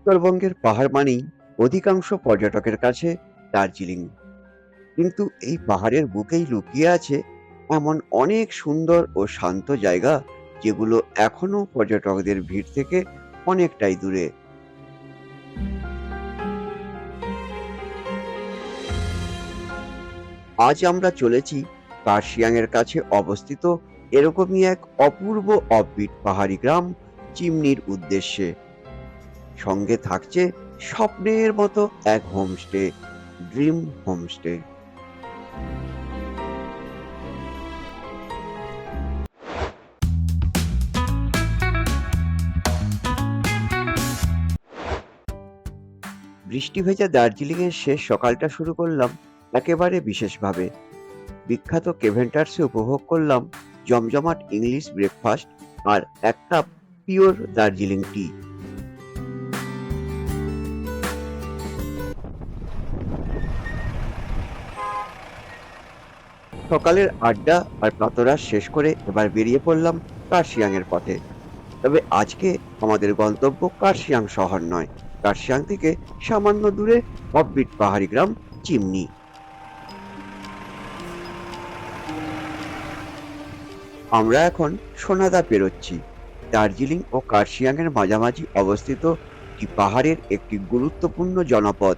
উত্তরবঙ্গের পাহাড় মানেই অধিকাংশ পর্যটকের কাছে দার্জিলিং। কিন্তু এই পাহাড়ের বুকেই লুকিয়ে আছে এমন অনেক সুন্দর ও শান্ত জায়গা, যেগুলো এখনো পর্যটকদের ভিড় থেকে অনেকটাই দূরে। আজ আমরা চলেছি কার্শিয়াং এর কাছে অবস্থিত এরকমই এক অপূর্ব অফবিট পাহাড়ি গ্রাম চিমনির উদ্দেশ্যে। সঙ্গে থাকছে স্বপ্নের মতো এক হোমস্টে, ড্রিম হোমস্টে। বৃষ্টি ভেজা দার্জিলিং এর শেষ সকালটা শুরু করলাম একেবারে বিশেষভাবে। বিখ্যাত কেভেন্টার্সে উপভোগ করলাম জমজমাট ইংলিশ ব্রেকফাস্ট আর এক কাপ পিওর দার্জিলিং টি। সকালের আড্ডা আর প্রাতরাশ শেষ করে এবার বেরিয়ে পড়লাম কার্শিয়াং এর পথে। তবে আজকে আমাদের গন্তব্য কার্শিয়াং শহর নয়, কার্শিয়াং থেকে সামান্য দূরে অফবিট পাহাড়ি গ্রাম চিমনি। আমরা এখন সোনাদা পেরোচ্ছি, দার্জিলিং ও কার্শিয়াং এর মাঝামাঝি অবস্থিত একটি পাহাড়ের একটি গুরুত্বপূর্ণ জনপদ।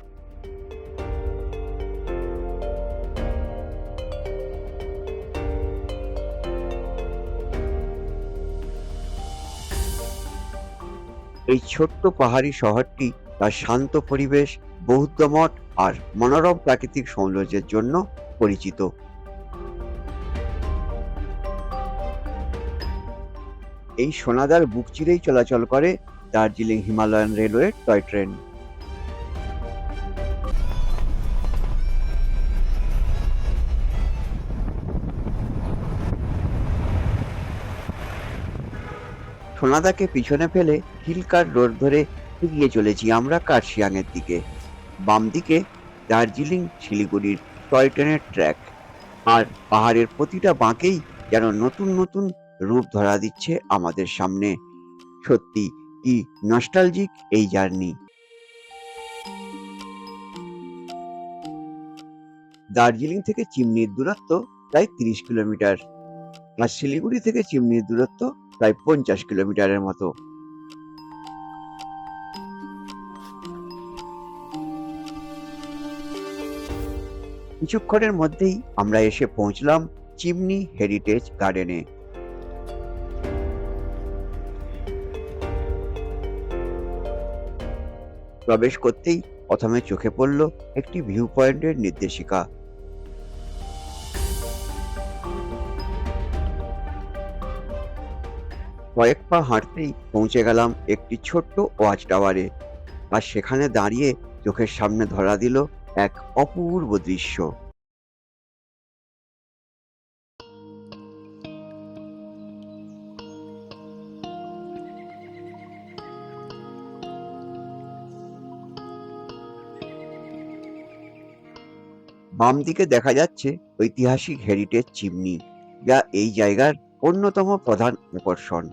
এই ছোট্ট পাহাড়ি শহরটি তার শান্ত পরিবেশ, বৌদ্ধ মঠ আর মনোরম প্রাকৃতিক সৌন্দর্যের জন্য পরিচিত। এই সোনাদার বুক চিরেই চলাচল করে Darjeeling Himalayan railway toy train. সোনাদাকে পিছনে ফেলে হিলকার রোড ধরে এগিয়ে চলেছি আমরা কার্শিয়াং এর দিকে। বাম দিকে দার্জিলিং শিলিগুড়ির টয় ট্রেনের ট্র্যাক, আর পাহাড়ের প্রতিটা বাঁকেই যেন নতুন নতুন রূপ ধরা দিচ্ছে আমাদের সামনে। সত্যি কি নস্টালজিক এই জার্নি। দার্জিলিং থেকে চিমনির দূরত্ব প্রায় 30 কিলোমিটার, আর শিলিগুড়ি থেকে চিমনির দূরত্ব প্রায় 50 কিলোমিটারের মতো। কিছুক্ষণের মধ্যেই আমরা এসে পৌঁছলাম চিমনি হেরিটেজ গার্ডেনে। প্রবেশ করতেই প্রথমে চোখে পড়ল একটি ভিউ পয়েন্টের নির্দেশিকা। কয়েক পা হাঁটতেই পৌঁছে গেলাম একটি ছোট্ট ওয়াচ টাওয়ারে, আর সেখানে দাঁড়িয়ে চোখের সামনে ধরা দিল এক অপূর্ব দৃশ্য। বাম দিকে দেখা যাচ্ছে ঐতিহাসিক হেরিটেজ চিমনি, যা এই জায়গার অন্যতম প্রধান আকর্ষণ।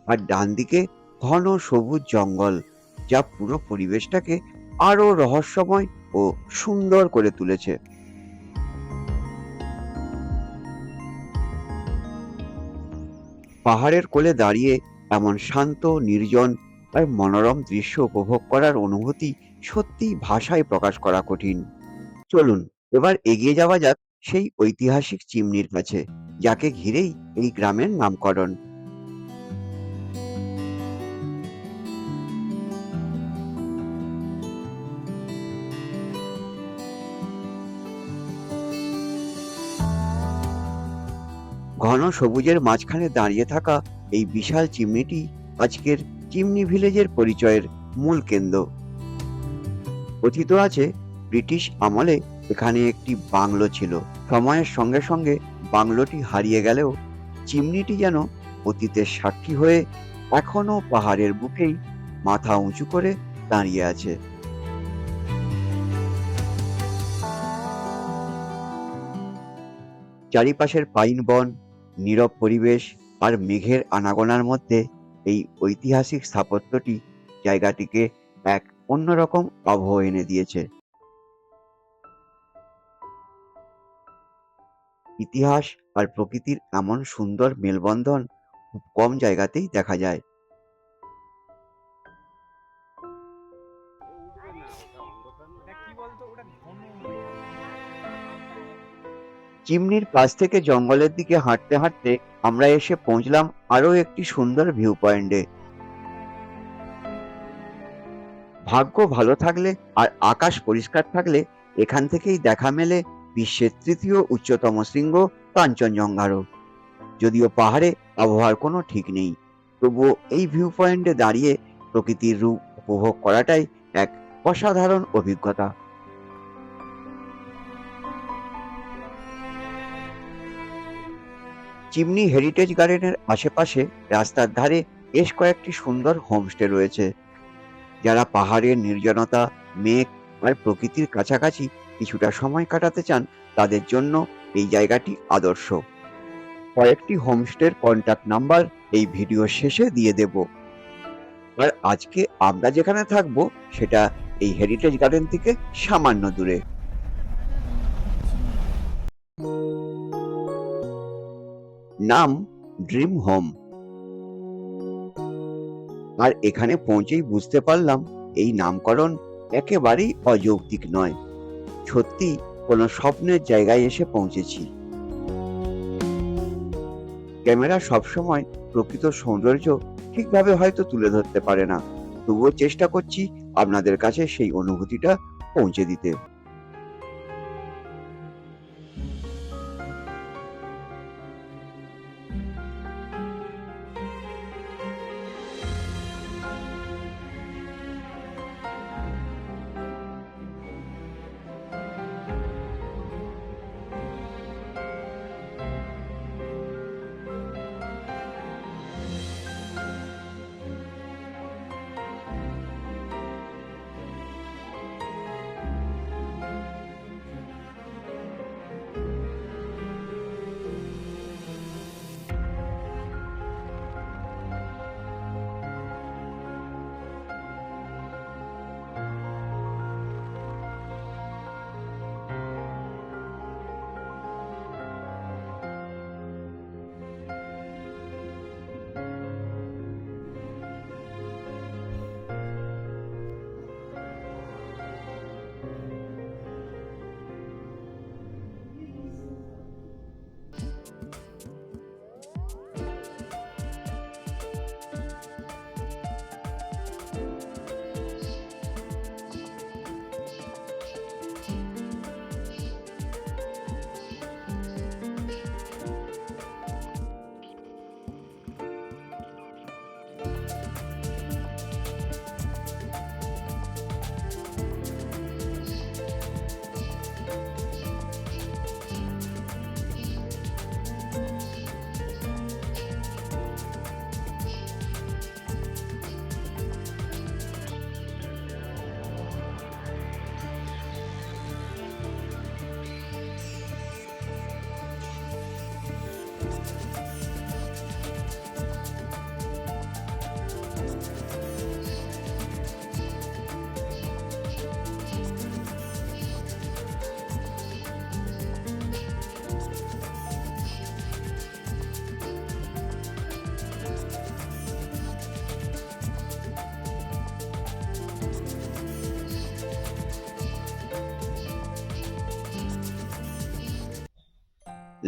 আর ডান দিকে ঘন সবুজ জঙ্গল, যা পুরো পরিবেশটাকে আরো রহস্যময় ও সুন্দর করে তুলেছে। পাহাড়ের কোলে দাঁড়িয়ে এমন শান্ত, নির্জন আর মনোরম দৃশ্য উপভোগ করার অনুভূতি সত্যিই ভাষায় প্রকাশ করা কঠিন। চলুন এবার এগিয়ে যাওয়া যাক সেই ঐতিহাসিক চিমনির কাছে, যাকে ঘিরেই এই গ্রামের নামকরণ। ঘন সবুজের মাঝখানে দাঁড়িয়ে থাকা এই বিশাল চিমনিটি আজকের চিমনি ভিলেজের পরিচয়ের মূল কেন্দ্র। কথিত আছে ব্রিটিশ আমলে এখানে একটি বাংলো ছিল। সময়ের সঙ্গে সঙ্গে বাংলোটি হারিয়ে গেলেও চিমনিটি যেন অতীতের সাক্ষী হয়ে এখনো পাহাড়ের বুকেই মাথা উঁচু করে দাঁড়িয়ে আছে। চারিপাশের পাইন বন, নীরব পরিবেশ আর মেঘের আনাগোনার মধ্যে এই ঐতিহাসিক স্থাপত্যটি জায়গাটিকে এক অন্যরকম আবহাওয়া এনে দিয়েছে। ইতিহাস আর প্রকৃতির এমন সুন্দর মেলবন্ধন খুব কম জায়গাতেই দেখা যায়। চিমনির পাশ থেকে জঙ্গলের দিকে হাঁটতে হাঁটতে আমরা এসে পৌঁছলাম আরো একটি সুন্দর ভিউ পয়েন্টে। ভাগ্য ভালো থাকলে আর আকাশ পরিষ্কার থাকলে এখান থেকেই দেখা মেলে বিশ্বের তৃতীয় উচ্চতম শৃঙ্গ কাঞ্চনজঙ্ঘারও। যদিও পাহাড়ে আবহাওয়ার কোনো ঠিক নেই, তবুও এই ভিউ পয়েন্টে দাঁড়িয়ে প্রকৃতির রূপ উপভোগ করাটাই এক অসাধারণ অভিজ্ঞতা। চিমনি হেরিটেজ গার্ডেনের আশেপাশে রাস্তার ধারে বেশ কয়েকটি সুন্দর হোমস্টে রয়েছে। যারা পাহাড়ের নির্জনতা, মেঘ আর প্রকৃতির কাছাকাছি কিছুটা সময় কাটাতে চান, তাদের জন্য এই জায়গাটি আদর্শ। কয়েকটি হোমস্টের কন্ট্যাক্ট নাম্বার এই ভিডিও শেষে দিয়ে দেব। আর আজকে আমরা যেখানে থাকবো সেটা এই হেরিটেজ গার্ডেন থেকে সামান্য দূরে। নাম ড্রিম হোম। আর এখানে পৌঁছেই বুঝতে পারলাম এই নামকরণ একেবারেই অযৌক্তিক নয়, সত্যি কোনো স্বপ্নের জায়গায় এসে পৌঁছেছি। ক্যামেরা সবসময় প্রকৃত সৌন্দর্য ঠিকভাবে হয়তো তুলে ধরতে পারে না, তবুও চেষ্টা করছি আপনাদের কাছে সেই অনুভূতিটা পৌঁছে দিতে।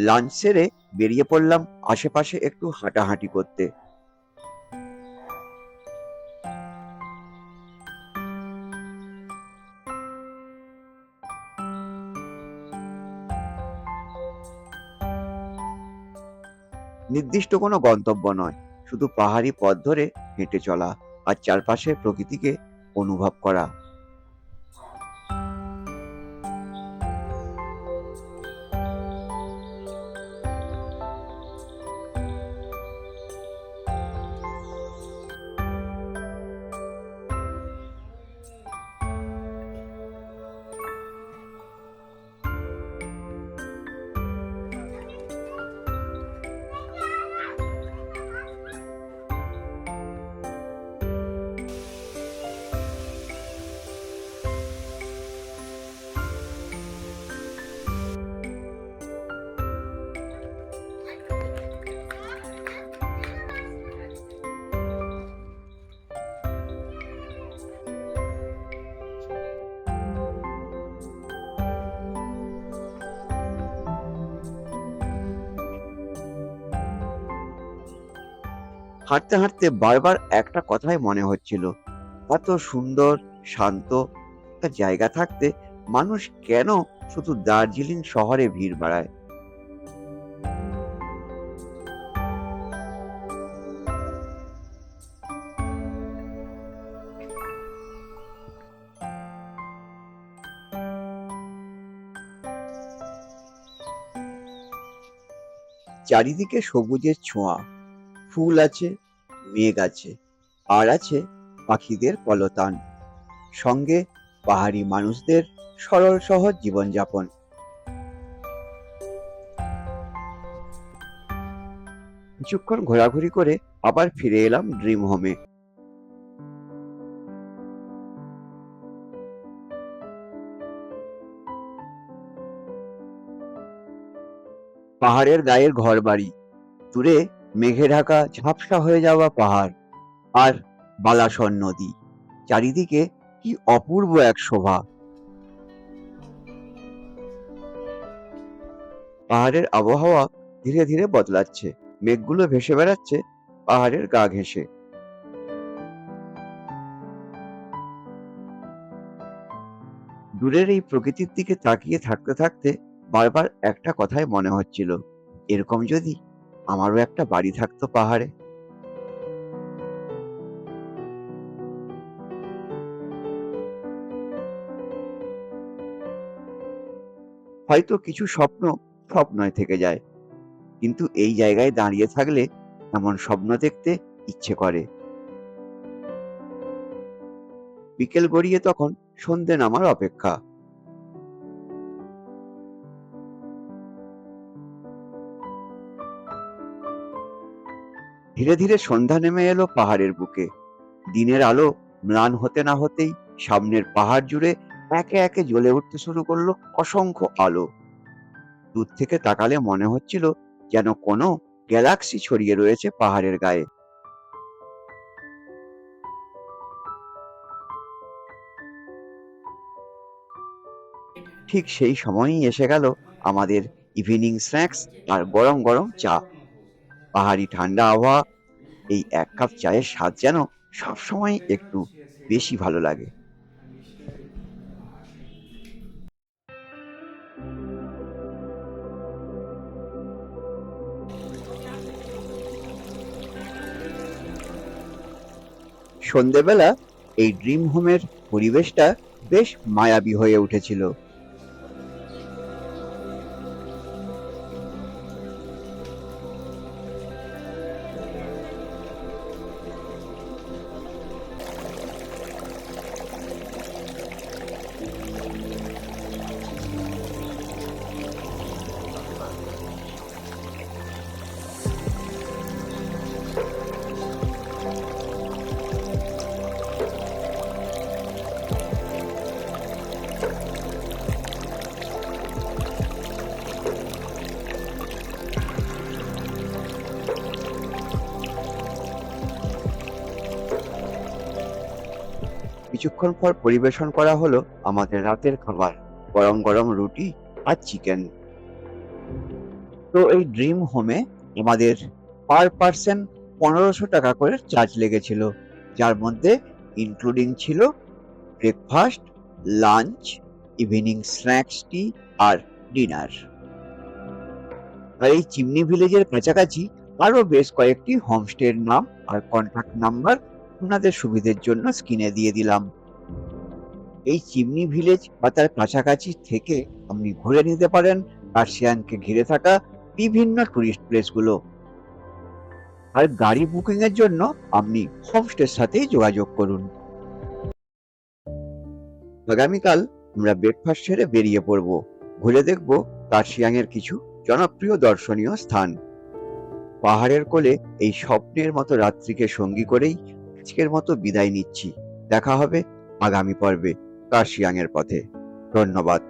লাঞ্চ সেরে বেরিয়ে পড়লাম আশেপাশে একটু হাঁটাহাঁটি করতে। নির্দিষ্ট কোনো গন্তব্য নয়, শুধু পাহাড়ি পথ ধরে হেঁটে চলা আর চারপাশে প্রকৃতিকে অনুভব করা। হাঁটতে হাঁটতে বারবার একটা কথাই মনে হচ্ছিল, এত সুন্দর শান্ত একটা জায়গা থাকতে মানুষ কেন শুধু দার্জিলিং শহরে ভিড় বাড়ায়। চারিদিকে সবুজের ছোঁয়া, ফুল আছে, মেঘ আছে, আর আছে পাখিদের কলতান, সঙ্গে পাহাড়ি মানুষদের সরল সহজ জীবনযাপন। কিছুক্ষণ ঘোরাঘুরি করে আবার ফিরে এলাম ড্রিম হোমে। পাহাড়ের গায়ের ঘরবাড়ি, দূরে মেঘে ঢাকা ঝাপসা হয়ে যাওয়া পাহাড়, আর বালাসন নদী, চারিদিকে কি অপূর্ব এক শোভা। পাহাড়ের আবহাওয়া ধীরে ধীরে বদলাচ্ছে, মেঘগুলো ভেসে বেড়াচ্ছে পাহাড়ের গা ঘেঁষে। দূরের এই প্রকৃতির দিকে তাকিয়ে থাকতে থাকতে বারবার একটা কথাই মনে হচ্ছিল, এরকম যদি আমারও একটা বাড়ি থাকতো পাহাড়ে। হয়তো কিছু স্বপ্ন স্বপ্নই থেকে যায়, কিন্তু এই জায়গায় দাঁড়িয়ে থাকলে এমন স্বপ্ন দেখতে ইচ্ছে করে। বিকেল গড়িয়ে তখন সন্ধে নামার অপেক্ষা। ধীরে ধীরে সন্ধ্যা নেমে এলো পাহাড়ের বুকে। দিনের আলো ম্লান হতে না হতেই সামনের পাহাড় জুড়ে একে একে জ্বলে উঠতে শুরু করলো অসংখ্য আলো। দূর থেকে তাকালে মনে হচ্ছিল যেন কোনো গ্যালাক্সি ছড়িয়ে রয়েছে পাহাড়ের গায়ে। ঠিক সেই সময়ই এসে গেল আমাদের ইভিনিং স্ন্যাক্স আর গরম গরম চা। পাহাড়ি ঠান্ডা আবহাওয়া, এই এক কাপ চায়ের স্বাদ যেন সবসময় একটু বেশি ভালো লাগে। সন্ধেবেলা এই ড্রিম হোমের পরিবেশটা বেশ মায়াবী হয়ে উঠেছিল। কিছুক্ষণ পর পরিবেশন করা হলো আমাদের রাতের খাবার, গরম গরম রুটি আর চিকেন। তো এই ড্রিম হোমে আমাদের পার পার্সন 1500 টাকা করে চার্জ লেগেছিল, যার মধ্যে ইনক্লুডিং ছিল ব্রেকফাস্ট, লাঞ্চ, ইভিনিং স্ন্যাক্স, টি আর ডিনার। আর এই চিমনি ভিলেজের কাছাকাছি আরো বেশ কয়েকটি হোমস্টের নাম আর কন্ট্যাক্ট নাম্বার আপনাদের সুবিধের জন্য স্ক্রিনে দিয়ে দিলাম। এই চিমনি ভিলেজ বা তার কাছাকাছি থেকে আপনি ঘুরে নিতে পারেন পার্সিয়ানকে ঘিরে থাকা বিভিন্ন টুরিস্ট প্লেসগুলো। আর গাড়ি বুকিং এর জন্য আপনি হোমস্টের সাথেই যোগাযোগ করুন। আগামীকাল আমরা ব্রেকফাস্ট সেরে বেরিয়ে পড়ব, ঘুরে দেখব কার্শিয়াং এর কিছু জনপ্রিয় দর্শনীয় স্থান। পাহাড়ের কোলে এই স্বপ্নের মতো রাত্রিকে সঙ্গী করেই আজকের মতো বিদায় নিচ্ছি। দেখা হবে আগামী পর্বে কার্শিয়াং এর পথে। ধন্যবাদ।